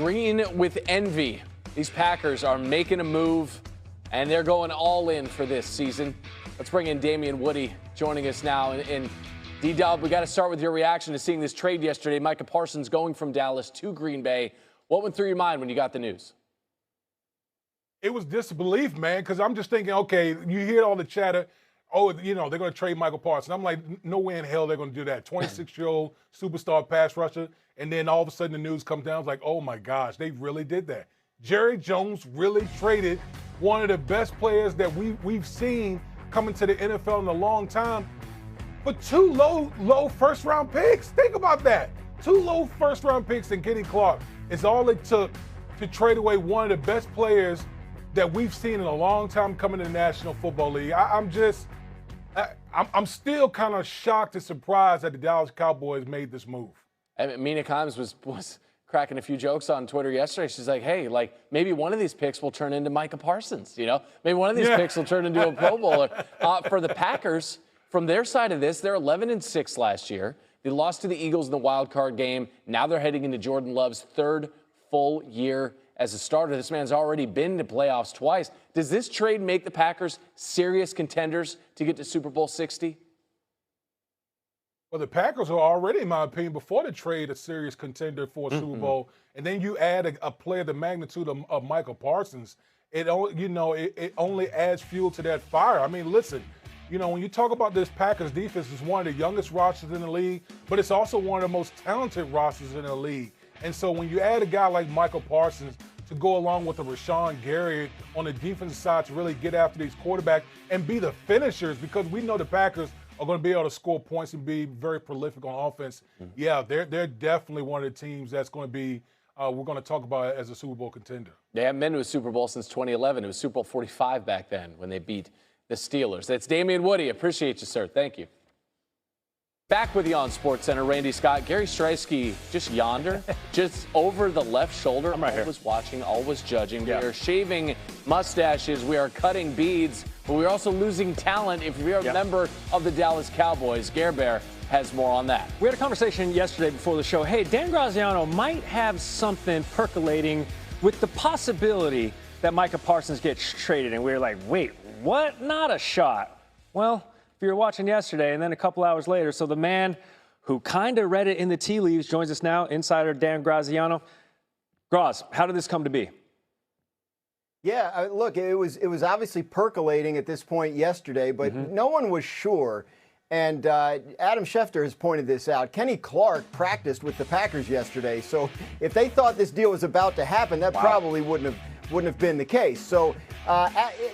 green with envy. These Packers are making a move, and they're going all in for this season. Let's bring in Damien Woody joining us now. And D-Dub, we got to start with your reaction to seeing this trade yesterday. Micah Parsons going from Dallas to Green Bay. What went through your mind when you got the news? It was disbelief, man, because I'm just thinking, okay, you hear all the chatter, oh, they're going to trade Micah Parsons. I'm like, no way in hell they're going to do that. 26-year-old superstar pass rusher, and then all of a sudden the news comes down. It's like, oh, my gosh, they really did that. Jerry Jones really traded one of the best players that we've seen coming to the NFL in a long time for two low first-round picks. Think about that. Two low first-round picks and Kenny Clark is all it took to trade away one of the best players that we've seen in a long time coming to the National Football League. I'm still kind of shocked and surprised that the Dallas Cowboys made this move. And Mina Kimes was cracking a few jokes on Twitter yesterday. She's like, hey, maybe one of these picks will turn into Micah Parsons, Maybe one of these picks will turn into a Pro Bowler. For the Packers, from their side of this, they're 11-6 last year. They lost to the Eagles in the wild card game. Now they're heading into Jordan Love's third full year as a starter. This man's already been to playoffs twice. Does this trade make the Packers serious contenders to get to Super Bowl 60? Well, the Packers are already, in my opinion, before the trade, a serious contender for a Super Bowl. And then you add a player the magnitude of Micah Parsons. It only adds fuel to that fire. I mean, listen, when you talk about this Packers defense, it's one of the youngest rosters in the league, but it's also one of the most talented rosters in the league. And so when you add a guy like Micah Parsons to go along with a Rashawn Gary on the defensive side to really get after these quarterbacks and be the finishers, because we know the Packers are going to be able to score points and be very prolific on offense. Yeah, they're definitely one of the teams that's going to be we're going to talk about as a Super Bowl contender. They haven't been to a Super Bowl since 2011. It was Super Bowl 45 back then when they beat the Steelers. That's Damien Woody. Appreciate you, sir. Thank you. Back with you on SportsCenter, Randy Scott. Gary Streisky just yonder, just over the left shoulder. I'm right here. Always watching, always judging. We are shaving mustaches. We are cutting beads. But we're also losing talent if you're a member of the Dallas Cowboys. Gare Bear has more on that. We had a conversation yesterday before the show. Hey, Dan Graziano might have something percolating with the possibility that Micah Parsons gets traded. And we were like, wait, what? Not a shot. Well, if you were watching yesterday and then a couple hours later, so the man who kind of read it in the tea leaves joins us now, insider Dan Graziano. Graz, how did this come to be? Yeah, look, it was obviously percolating at this point yesterday, but no one was sure. And Adam Schefter has pointed this out. Kenny Clark practiced with the Packers yesterday, so if they thought this deal was about to happen, that probably wouldn't have been the case. So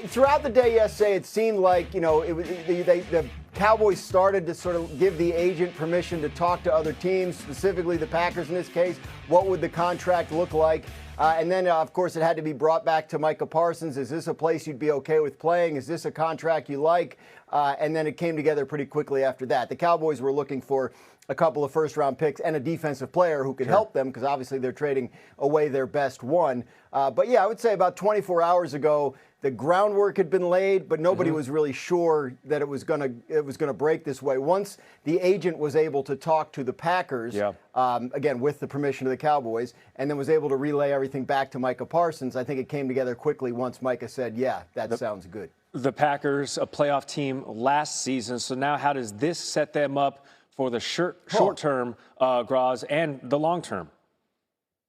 throughout the day yesterday, it seemed like the Cowboys started to sort of give the agent permission to talk to other teams, specifically the Packers in this case. What would the contract look like? And then, of course, it had to be brought back to Micah Parsons. Is this a place you'd be okay with playing? Is this a contract you like? And then it came together pretty quickly after that. The Cowboys were looking for a couple of first-round picks and a defensive player who could help them, because obviously they're trading away their best one. But yeah, I would say about 24 hours ago, the groundwork had been laid, but nobody was really sure that it was gonna break this way. Once the agent was able to talk to the Packers, again with the permission of the Cowboys, and then was able to relay everything back to Micah Parsons, I think it came together quickly once Micah said, "Yeah, that sounds good." The Packers, a playoff team last season, so now how does this set them up for the short term, Graz, and the long term?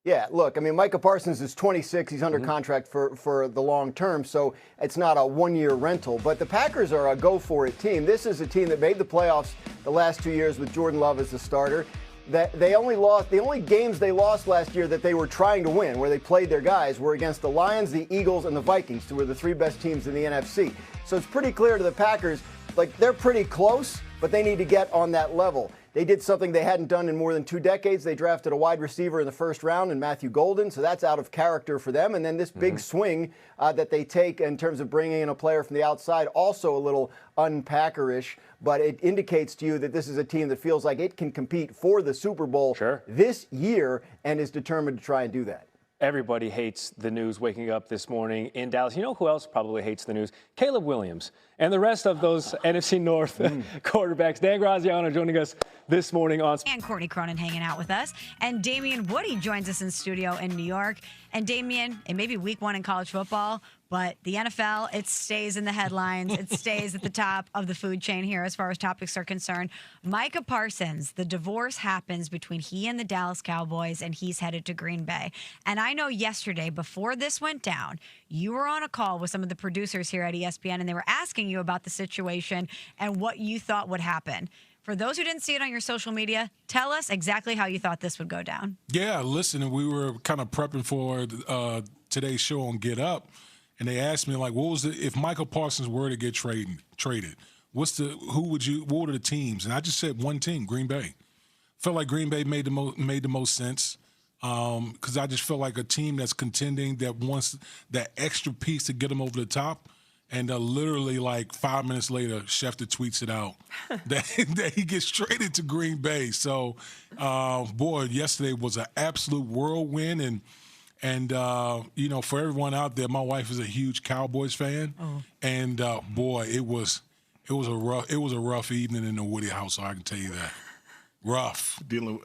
Yeah, look, I mean, Micah Parsons is 26. He's under contract for the long term, so it's not a one-year rental. But the Packers are a go-for-it team. This is a team that made the playoffs the last 2 years with Jordan Love as the starter. The only games they lost last year that they were trying to win, where they played their guys, were against the Lions, the Eagles, and the Vikings, who were the three best teams in the NFC. So it's pretty clear to the Packers, they're pretty close, but they need to get on that level. They did something they hadn't done in more than 2 decades. They drafted a wide receiver in the first round in Matthew Golden, so that's out of character for them. And then this big swing that they take in terms of bringing in a player from the outside, also a little unpackerish, but it indicates to you that this is a team that feels like it can compete for the Super Bowl this year and is determined to try and do that. Everybody hates the news waking up this morning in Dallas. You know who else probably hates the news? Caleb Williams and the rest of those NFC North quarterbacks. Dan Graziano joining us this morning on. And Courtney Cronin hanging out with us. And Damian Woody joins us in studio in New York. And Damian, it may be week 1 in college football, but the NFL, it stays in the headlines. It stays at the top of the food chain here as far as topics are concerned. Micah Parsons, the divorce happens between he and the Dallas Cowboys, and he's headed to Green Bay. And I know yesterday, before this went down, you were on a call with some of the producers here at ESPN, and they were asking you about the situation and what you thought would happen. For those who didn't see it on your social media, tell us exactly how you thought this would go down. Yeah, listen, we were kind of prepping for today's show on Get Up, and they asked me, like, what was if Micah Parsons were to get traded, what are the teams? And I just said one team, Green Bay. Felt like Green Bay made the most sense because I just felt like a team that's contending, that wants that extra piece to get them over the top. And literally, like 5 minutes later, Schefter tweets it out that he gets traded to Green Bay. So, boy, yesterday was an absolute whirlwind. And you know, for everyone out there, my wife is a huge Cowboys fan, and boy, it was a rough evening in the Woody household. I can tell you that. Rough. Dealing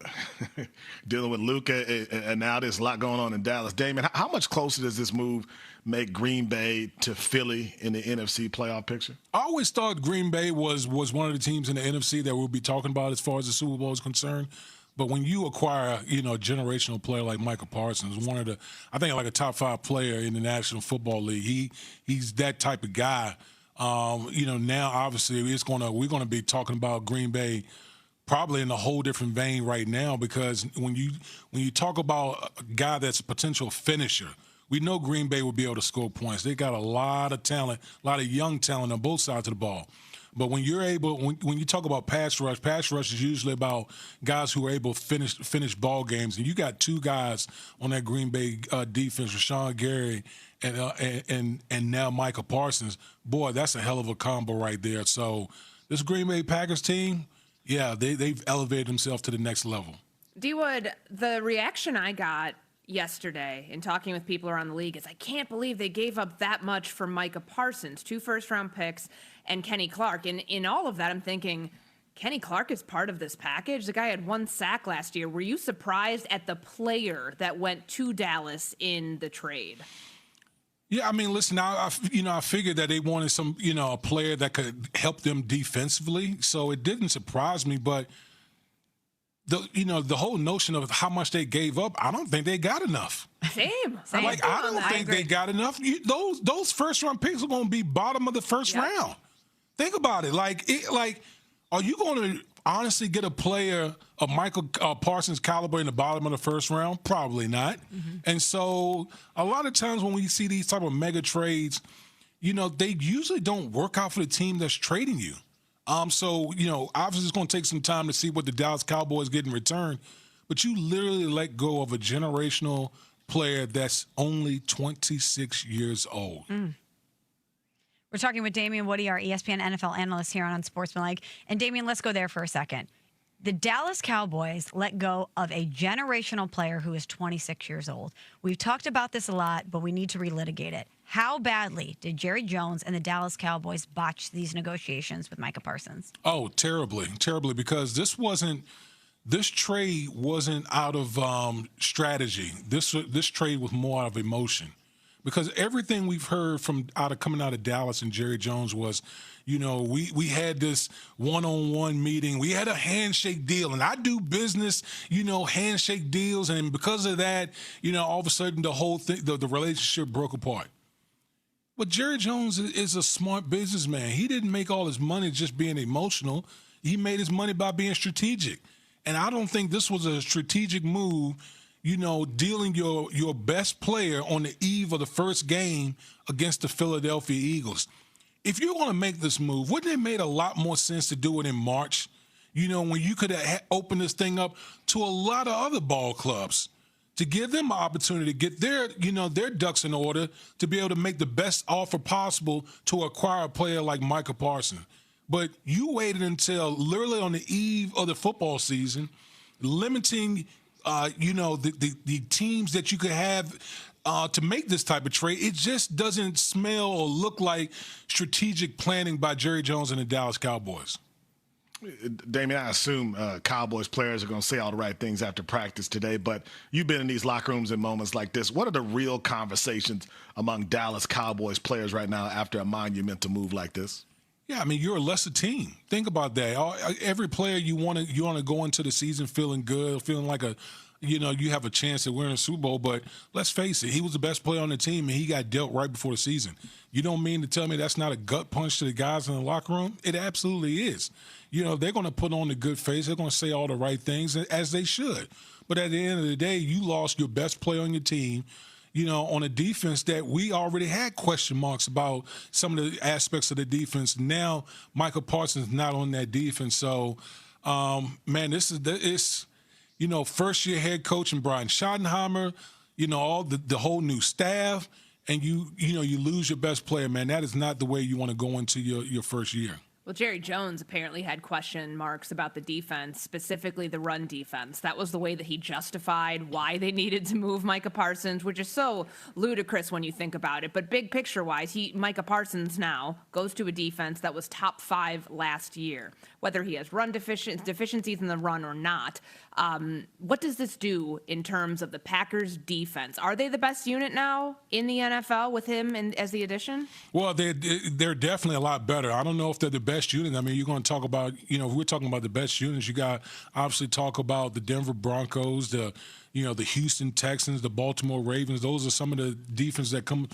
with Luka, and now there's a lot going on in Dallas. Damon, how much closer does this move make Green Bay to Philly in the NFC playoff picture? I always thought Green Bay was one of the teams in the NFC that we'll be talking about as far as the Super Bowl is concerned. But when you acquire, a generational player like Micah Parsons, I think like a top 5 player in the National Football League, he's that type of guy. Now obviously we're gonna be talking about Green Bay probably in a whole different vein right now, because when you talk about a guy that's a potential finisher, we know Green Bay will be able to score points. They got a lot of talent, a lot of young talent on both sides of the ball. But when you talk about pass rush is usually about guys who are able to finish ball games. And you got 2 guys on that Green Bay defense, Rashawn Gary and now Micah Parsons. Boy, that's a hell of a combo right there. So this Green Bay Packers team, yeah, they've elevated themselves to the next level. D-Wood, the reaction I got yesterday in talking with people around the league is, I can't believe they gave up that much for Micah Parsons, 2 first-round picks, and Kenny Clark. And in all of that, I'm thinking, Kenny Clark is part of this package. The guy had 1 sack last year. Were you surprised at the player that went to Dallas in the trade? Yeah, I mean, listen, I figured that they wanted a player that could help them defensively. So it didn't surprise me, but the whole notion of how much they gave up, I don't think they got enough. Same. I don't think they got enough. Those first-round picks are going to be bottom of the first round. Think about it. Are you going to honestly get a player of Michael Parsons' caliber in the bottom of the first round? Probably not. Mm-hmm. And so a lot of times when we see these type of mega trades, they usually don't work out for the team that's trading you. So obviously it's going to take some time to see what the Dallas Cowboys get in return. But you literally let go of a generational player that's only 26 years old. Mm. We're talking with Damian Woody, our ESPN NFL analyst here on Sportsmanlike. And Damian, let's go there for a second. The Dallas Cowboys let go of a generational player who is 26 years old. We've talked about this a lot, but we need to relitigate it. How badly did Jerry Jones and the Dallas Cowboys botch these negotiations with Micah Parsons? Oh, terribly, because this trade wasn't out of strategy. This trade was more out of emotion. Because everything we've heard coming out of Dallas and Jerry Jones was, we had this one-on-one meeting. We had a handshake deal, and I do business, handshake deals. And because of that, all of a sudden the whole thing, the relationship broke apart. But Jerry Jones is a smart businessman. He didn't make all his money just being emotional. He made his money by being strategic. And I don't think this was a strategic move, dealing your best player on the eve of the first game against the Philadelphia Eagles. If you're going to make this move, wouldn't it have made a lot more sense to do it in March? When you could have opened this thing up to a lot of other ball clubs to give them an opportunity to get their ducks in order to be able to make the best offer possible to acquire a player like Micah Parsons. But you waited until literally on the eve of the football season, limiting the teams that you could have to make this type of trade. It just doesn't smell or look like strategic planning by Jerry Jones and the Dallas Cowboys. Damien, I assume Cowboys players are going to say all the right things after practice today, but you've been in these locker rooms in moments like this. What are the real conversations among Dallas Cowboys players right now after a monumental move like this? Yeah, I mean, you're a lesser team. Think about that. Every player you want to go into the season feeling good, feeling like you have a chance at winning a Super Bowl. But let's face it, he was the best player on the team, and he got dealt right before the season. You don't mean to tell me that's not a gut punch to the guys in the locker room? It absolutely is. They're going to put on the good face. They're going to say all the right things, as they should. But at the end of the day, you lost your best player on your team, on a defense that we already had question marks about some of the aspects of the defense. Now, Micah Parsons not on that defense. So, man, it's first-year head coach and Brian Schottenheimer, all the whole new staff, and you lose your best player, man. That is not the way you want to go into your first year. Well, Jerry Jones apparently had question marks about the defense, specifically the run defense. That was the way that he justified why they needed to move Micah Parsons, which is so ludicrous when you think about it. But big picture-wise, Micah Parsons now goes to a defense that was top 5 last year. Whether he has run deficiencies in the run or not, what does this do in terms of the Packers' defense? Are they the best unit now in the NFL with him as the addition? Well, they're definitely a lot better. I don't know if they're the best unit. I mean, you're going to talk about, if we're talking about the best units, you got obviously talk about the Denver Broncos, the Houston Texans, the Baltimore Ravens. Those are some of the defenses that come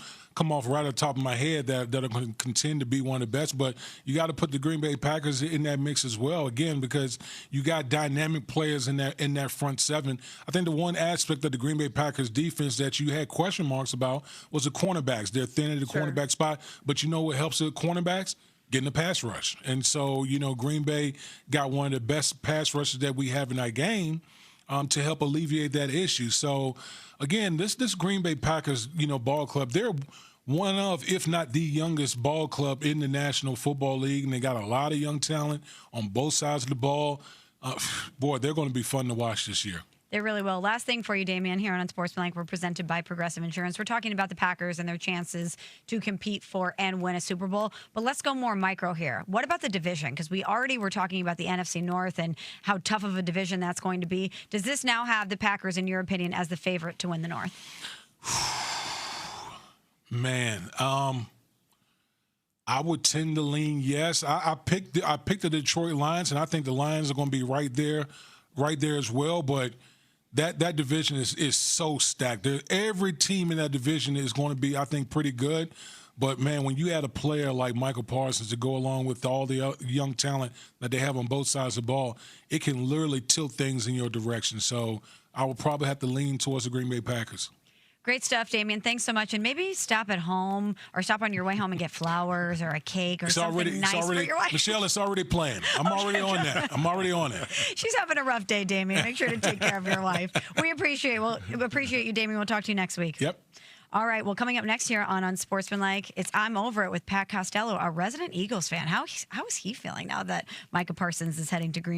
off right at the top of my head that are going to contend to be one of the best. But you got to put the Green Bay Packers in that mix as well, again, because you got dynamic players in that front seven. I think the one aspect of the Green Bay Packers defense that you had question marks about was the cornerbacks. They're thin at the cornerback spot. But you know what helps the cornerbacks? Getting the pass rush. And so, Green Bay got one of the best pass rushes that we have in our game to help alleviate that issue. So, again, this Green Bay Packers, ball club, they're one of, if not the youngest ball club in the National Football League, and they got a lot of young talent on both sides of the ball. Boy, they're going to be fun to watch this year. They really will. Last thing for you, Damien, here on Unsportsmanlike, we're presented by Progressive Insurance. We're talking about the Packers and their chances to compete for and win a Super Bowl. But let's go more micro here. What about the division? Because we already were talking about the NFC North and how tough of a division that's going to be. Does this now have the Packers, in your opinion, as the favorite to win the North? Man, I would tend to lean yes. I picked the Detroit Lions, and I think the Lions are going to be right there as well. But that division is so stacked. Every team in that division is going to be, I think, pretty good. But, man, when you add a player like Micah Parsons to go along with all the young talent that they have on both sides of the ball, it can literally tilt things in your direction. So I would probably have to lean towards the Green Bay Packers. Great stuff, Damien. Thanks so much. And maybe stop at home or stop on your way home and get flowers or a cake or something nice for your wife. Michelle, it's already planned. I'm already on that. She's having a rough day, Damien. Make sure to take care of your wife. We appreciate you, Damien. We'll talk to you next week. Yep. All right. Well, coming up next here on Unsportsmanlike, it's I'm Over It with Pat Costello, a resident Eagles fan. How is he feeling now that Micah Parsons is heading to Green Bay?